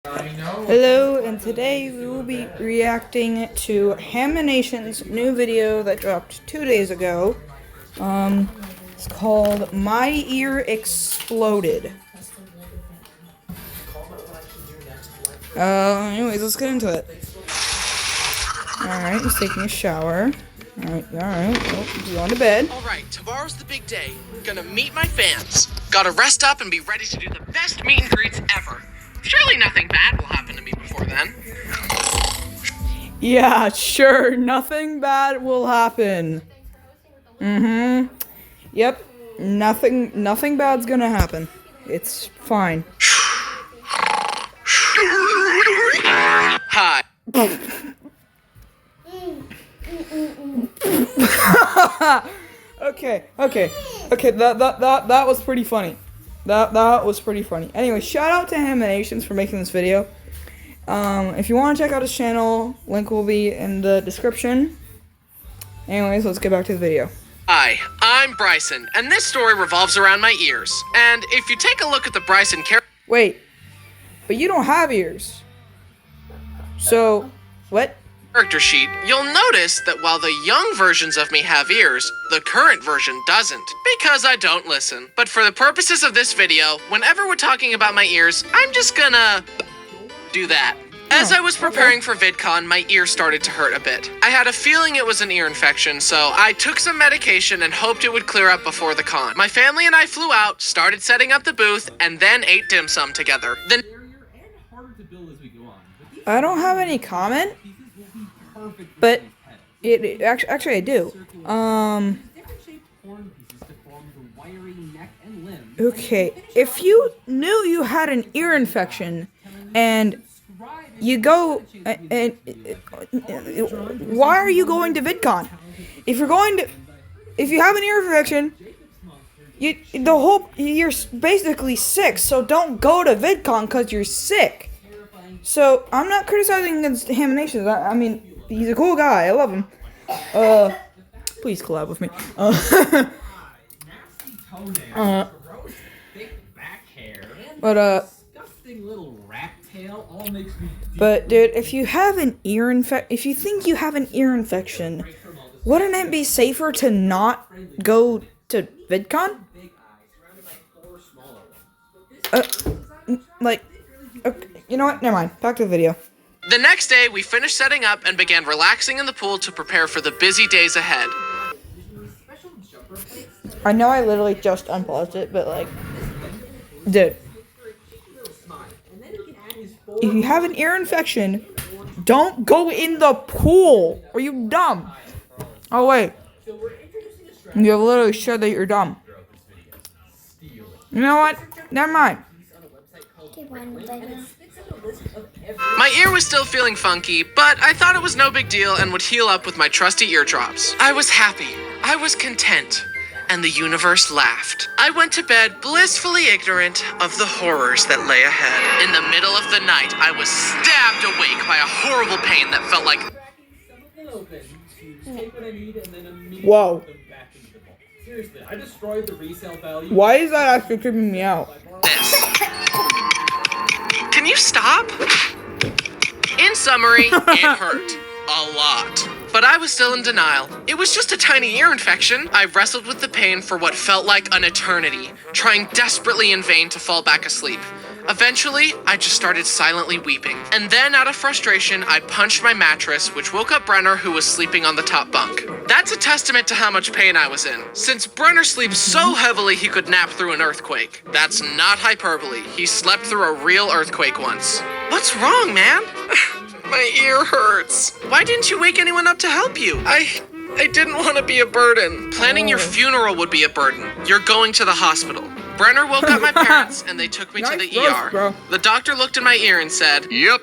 Hello, and today we will be reacting to Haminations' new video that dropped 2 days ago. It's called My Ear Exploded. Anyways, let's get into it. Alright, he's taking a shower. Alright. Oh, he's going to bed. Alright, tomorrow's the big day. Gonna meet my fans. Gotta rest up and be ready to do the best meet and greets ever. Surely nothing bad will happen to me before then. Yeah, sure, nothing bad will happen. Yep, nothing bad's gonna happen. It's fine. Hi. Okay, that was pretty funny. That was pretty funny. Anyway, shout out to Haminations for making this video. If you want to check out his channel, link will be in the description. Anyways, let's get back to the video. Hi, I'm Bryson, and this story revolves around my ears. And if you take a look at the Bryson Wait, but you don't have ears. So, what? character sheet, you'll notice that while the young versions of me have ears, the current version doesn't, because I don't listen. But for the purposes of this video, whenever we're talking about my ears, I'm just gonna do that. As I was preparing for VidCon, my ear started to hurt a bit. I had a feeling it was an ear infection, so I took some medication and hoped it would clear up before the con. My family and I flew out, started setting up the booth, and then ate dim sum together. I don't have any comment, but actually I do. Okay, if you knew you had an ear infection and you go and why are you going to VidCon? If you have an ear infection, you're basically sick. So don't go to VidCon because you're sick. So I'm not criticizing against Haminations. I mean, he's a cool guy. I love him. Please collab with me. But dude, if you have an if you think you have an ear infection, wouldn't it be safer to not go to VidCon? Okay, you know what? Never mind. Back to the video. The next day, we finished setting up and began relaxing in the pool to prepare for the busy days ahead. I know I literally just unpaused it, but like, dude, if you have an ear infection, don't go in the pool. Are you dumb? Oh wait, you have literally said that you're dumb. You know what? Never mind. My ear was still feeling funky, but I thought it was no big deal and would heal up with my trusty eardrops. I was happy. I was content. And the universe laughed. I went to bed blissfully ignorant of the horrors that lay ahead. In the middle of the night, I was stabbed awake by a horrible pain that felt like... Whoa. Seriously, I destroyed the resale value. Why is that actually creeping me out? this. Can you stop? In summary, it hurt. A lot. But I was still in denial. It was just a tiny ear infection. I wrestled with the pain for what felt like an eternity, trying desperately in vain to fall back asleep. Eventually, I just started silently weeping. And then, out of frustration, I punched my mattress, which woke up Brenner, who was sleeping on the top bunk. That's a testament to how much pain I was in, since Brenner sleeps so heavily he could nap through an earthquake. That's not hyperbole. He slept through a real earthquake once. What's wrong, man? My ear hurts. Why didn't you wake anyone up to help you? I didn't want to be a burden. Planning your funeral would be a burden. You're going to the hospital. Brenner woke up my parents, and they took me to the ER. Bro. The doctor looked in my ear and said, Yep,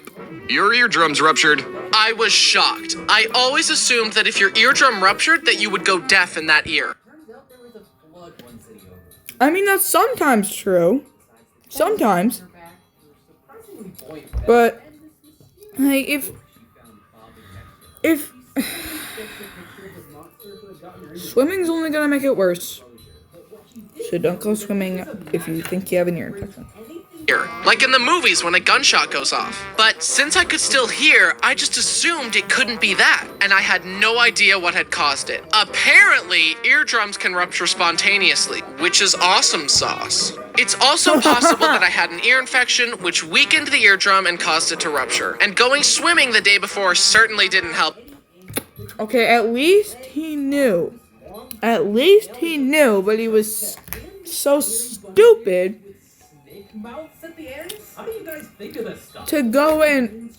your eardrum's ruptured. I was shocked. I always assumed that if your eardrum ruptured, that you would go deaf in that ear. I mean, that's sometimes true. Sometimes. But, like, if swimming's only gonna make it worse. So don't go swimming if you think you have an ear infection. like in the movies when a gunshot goes off. But since I could still hear, I just assumed it couldn't be that, and I had no idea what had caused it. Apparently, eardrums can rupture spontaneously, which is awesome sauce. It's also possible that I had an ear infection, which weakened the eardrum and caused it to rupture. And going swimming the day before certainly didn't help. Okay, at least he knew. At least he knew, but he was so stupid Mouths at the end? How do you guys think of this stuff? to go and...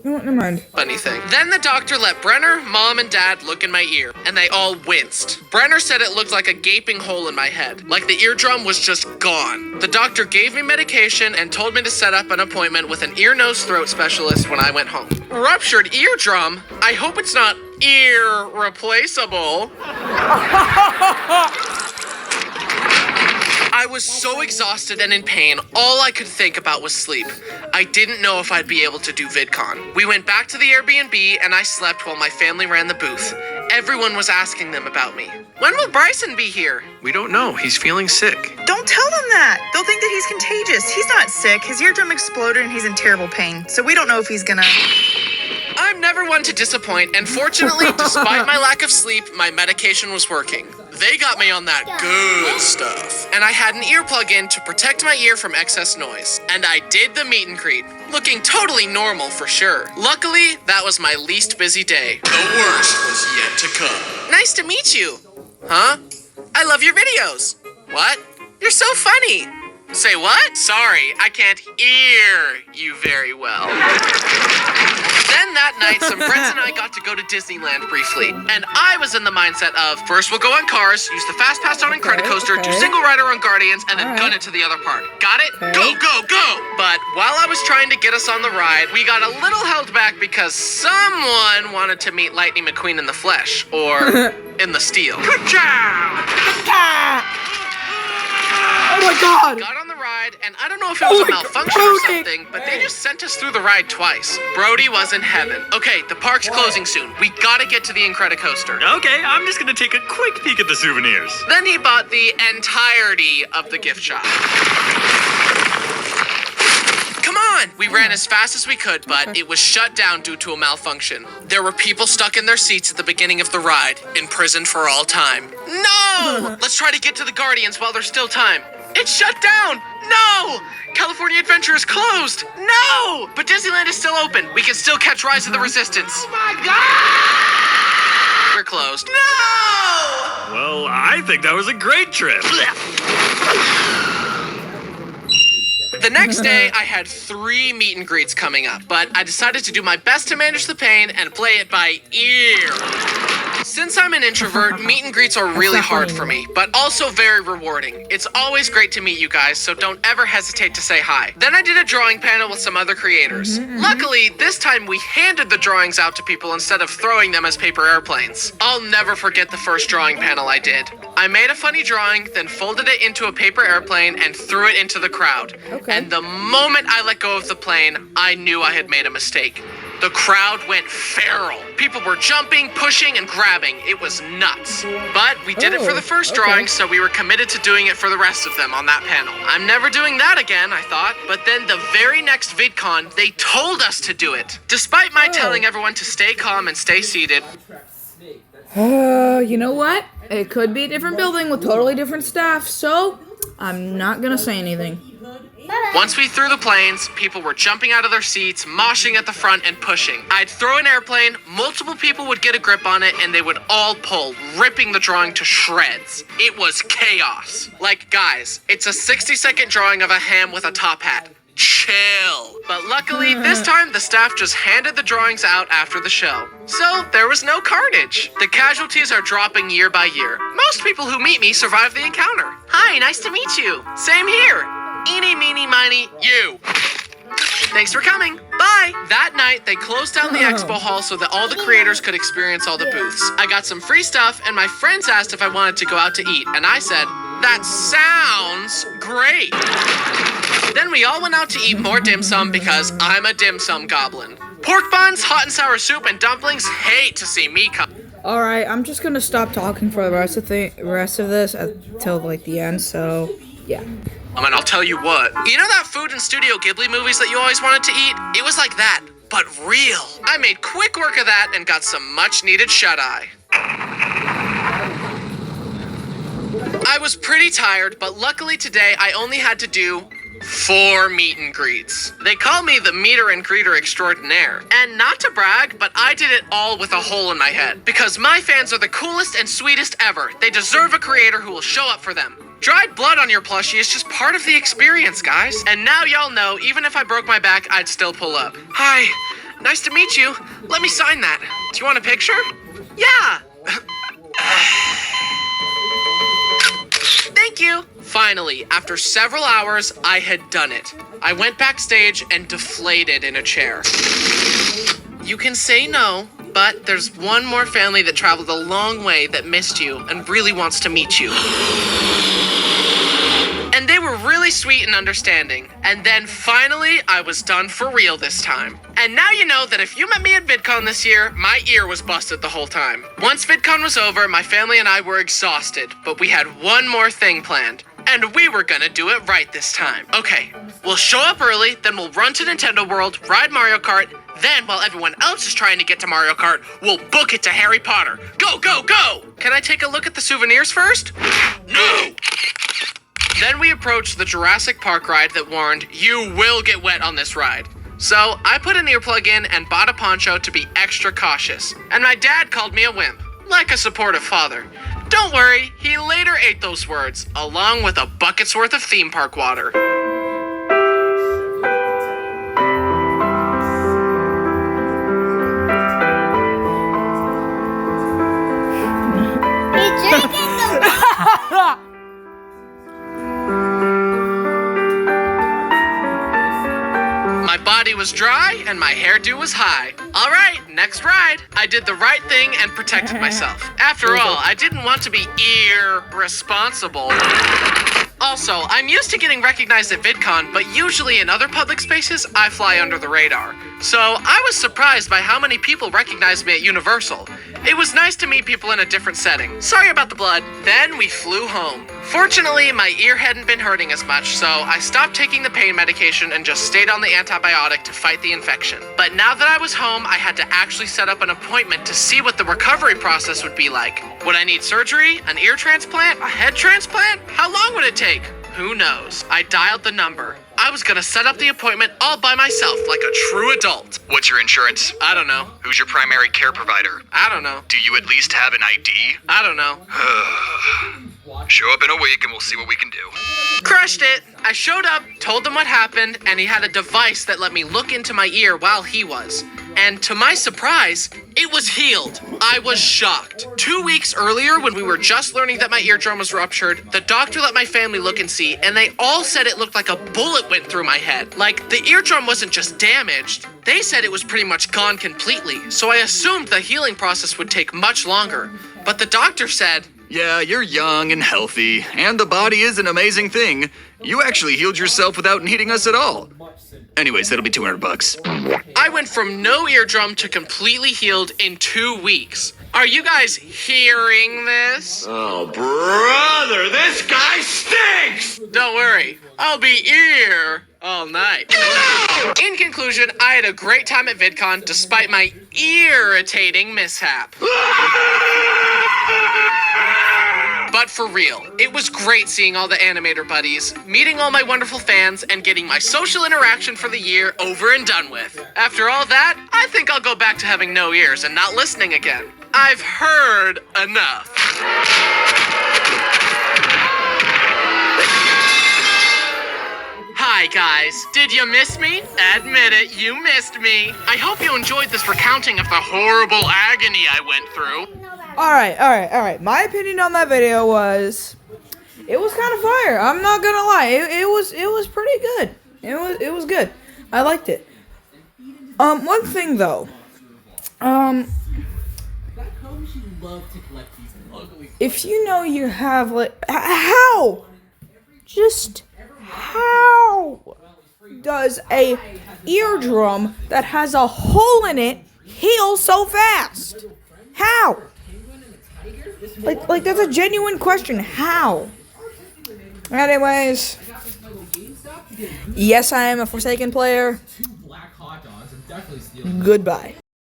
No, never mind. Funny thing. Then the doctor let Brenner, Mom, and Dad look in my ear, and they all winced. Brenner said it looked like a gaping hole in my head, like the eardrum was just gone. The doctor gave me medication and told me to set up an appointment with an ear, nose, throat specialist when I went home. Ruptured eardrum? I hope it's not irreplaceable. I was so exhausted and in pain, all I could think about was sleep. I didn't know if I'd be able to do VidCon. We went back to the Airbnb and I slept while my family ran the booth. Everyone was asking them about me. When will Bryson be here? We don't know. He's feeling sick. Don't tell them that. They'll think that he's contagious. He's not sick. His eardrum exploded and he's in terrible pain. So we don't know if he's gonna... I'm never one to disappoint, and fortunately, despite my lack of sleep, my medication was working. They got me on that good stuff. And I had an earplug in to protect my ear from excess noise. And I did the meet and greet, looking totally normal for sure. Luckily, that was my least busy day. The worst was yet to come. Nice to meet you. Huh? I love your videos. What? You're so funny. Say what? Sorry, I can't hear you very well. Then that night, some friends and I got to go to Disneyland briefly. And I was in the mindset of, first we'll go on Cars, use the Fast Pass on Incredicoaster, do single rider on Guardians, and then gun it to the other part. Got it? Go, go, go! But while I was trying to get us on the ride, we got a little held back because someone wanted to meet Lightning McQueen in the flesh, or in the steel. Good job! Oh my god! Got on the ride, and I don't know if it was a malfunction or something, but they just sent us through the ride twice. Brody was in heaven. Okay, the park's closing soon. We gotta get to the Incredicoaster. Okay, I'm just gonna take a quick peek at the souvenirs. Then he bought the entirety of the gift shop. Come on! We ran as fast as we could, but it was shut down due to a malfunction. There were people stuck in their seats at the beginning of the ride, imprisoned for all time. No! Let's try to get to the Guardians while there's still time. It's shut down! No! California Adventure is closed! No! But Disneyland is still open. We can still catch Rise of the Resistance. Oh my god! We're closed. No! Well, I think that was a great trip. The next day, I had 3 meet and greets coming up, but I decided to do my best to manage the pain and play it by ear. Since I'm an introvert, meet and greets are really hard for me, but also very rewarding. It's always great to meet you guys, so don't ever hesitate to say hi. Then I did a drawing panel with some other creators. Luckily, this time we handed the drawings out to people instead of throwing them as paper airplanes. I'll never forget the first drawing panel I did. I made a funny drawing, then folded it into a paper airplane and threw it into the crowd. Okay. And the moment I let go of the plane, I knew I had made a mistake. The crowd went feral. People were jumping, pushing, and grabbing. It was nuts. But we did it for the first drawing, so we were committed to doing it for the rest of them on that panel. I'm never doing that again, I thought. But then the very next VidCon, they told us to do it. Despite my telling everyone to stay calm and stay seated. You know what? It could be a different building with totally different staff, so I'm not gonna say anything. Once we threw the planes, people were jumping out of their seats, moshing at the front, and pushing. I'd throw an airplane, multiple people would get a grip on it, and they would all pull, ripping the drawing to shreds. It was chaos. Like, guys, it's a 60-second drawing of a ham with a top hat. Chill. But luckily, this time, the staff just handed the drawings out after the show. So, there was no carnage. The casualties are dropping year by year. Most people who meet me survive the encounter. Hi, nice to meet you. Same here. Eeny, meeny, miny, you. Thanks for coming. Bye. That night, they closed down the expo hall so that all the creators could experience all the booths. I got some free stuff, and my friends asked if I wanted to go out to eat, and I said, that sounds great. Then we all went out to eat more dim sum because I'm a dim sum goblin. Pork buns, hot and sour soup, and dumplings hate to see me come. Alright, I'm just gonna stop talking for the rest of this until like the end, so yeah. I mean, I'll tell you what. You know that food and Studio Ghibli movies that you always wanted to eat? It was like that, but real. I made quick work of that and got some much-needed shut-eye. I was pretty tired, but luckily today I only had to do 4 meet and greets. They call me the meter and greeter extraordinaire. And not to brag, but I did it all with a hole in my head. Because my fans are the coolest and sweetest ever. They deserve a creator who will show up for them. Dried blood on your plushie is just part of the experience, guys. And now y'all know, even if I broke my back, I'd still pull up. Hi, nice to meet you. Let me sign that. Do you want a picture? Yeah. Thank you. Finally, after several hours, I had done it. I went backstage and deflated in a chair. You can say no, but there's one more family that traveled a long way that missed you and really wants to meet you. And they were really sweet and understanding. And then finally, I was done for real this time. And now you know that if you met me at VidCon this year, my ear was busted the whole time. Once VidCon was over, my family and I were exhausted, but we had one more thing planned. And we were gonna do it right this time. Okay, we'll show up early, then we'll run to Nintendo World, ride Mario Kart, then while everyone else is trying to get to Mario Kart, we'll book it to Harry Potter. Go, go, go! Can I take a look at the souvenirs first? No! Then we approached the Jurassic Park ride that warned, you will get wet on this ride. So I put an earplug in and bought a poncho to be extra cautious. And my dad called me a wimp, like a supportive father. Don't worry, he later ate those words, along with a bucket's worth of theme park water. My body was dry and my hairdo was high. All right, next ride. I did the right thing and protected myself. After all, I didn't want to be irresponsible. Also, I'm used to getting recognized at VidCon, but usually in other public spaces, I fly under the radar. So I was surprised by how many people recognized me at Universal. It was nice to meet people in a different setting. Sorry about the blood. Then we flew home. Fortunately, my ear hadn't been hurting as much, so I stopped taking the pain medication and just stayed on the antibiotic to fight the infection. But now that I was home, I had to actually set up an appointment to see what the recovery process would be like. Would I need surgery, an ear transplant, a head transplant? How long would it take? Who knows? I dialed the number. I was gonna set up the appointment all by myself like a true adult. What's your insurance? I don't know. Who's your primary care provider? I don't know. Do you at least have an ID? I don't know. Show up in a week and we'll see what we can do. Crushed it. I showed up, told them what happened, and he had a device that let me look into my ear while he was. And to my surprise, it was healed. I was shocked. 2 weeks earlier, when we were just learning that my eardrum was ruptured, the doctor let my family look and see, and they all said it looked like a bullet went through my head. Like, the eardrum wasn't just damaged. They said it was pretty much gone completely, so I assumed the healing process would take much longer. But the doctor said, yeah, you're young and healthy, and the body is an amazing thing. You actually healed yourself without needing us at all. Anyways, that'll be $200. I went from no eardrum to completely healed in 2 weeks. Are you guys hearing this? Oh, brother, this guy stinks! Don't worry, I'll be ear all night. In conclusion, I had a great time at VidCon despite my irritating mishap. But for real, it was great seeing all the animator buddies, meeting all my wonderful fans, and getting my social interaction for the year over and done with. After all that, I think I'll go back to having no ears and not listening again. I've heard enough. Hi guys, did you miss me? Admit it, you missed me. I hope you enjoyed this recounting of the horrible agony I went through. Alright. My opinion on that video was, it was kind of fire. I'm not gonna lie. It was pretty good. It was good. I liked it. One thing though. If you know you have like, how does a eardrum that has a hole in it heal so fast? How? Like that's a genuine question. How? Anyways, Yes, I am a Forsaken player. Two black hot dogs. I'm definitely stealing. Goodbye.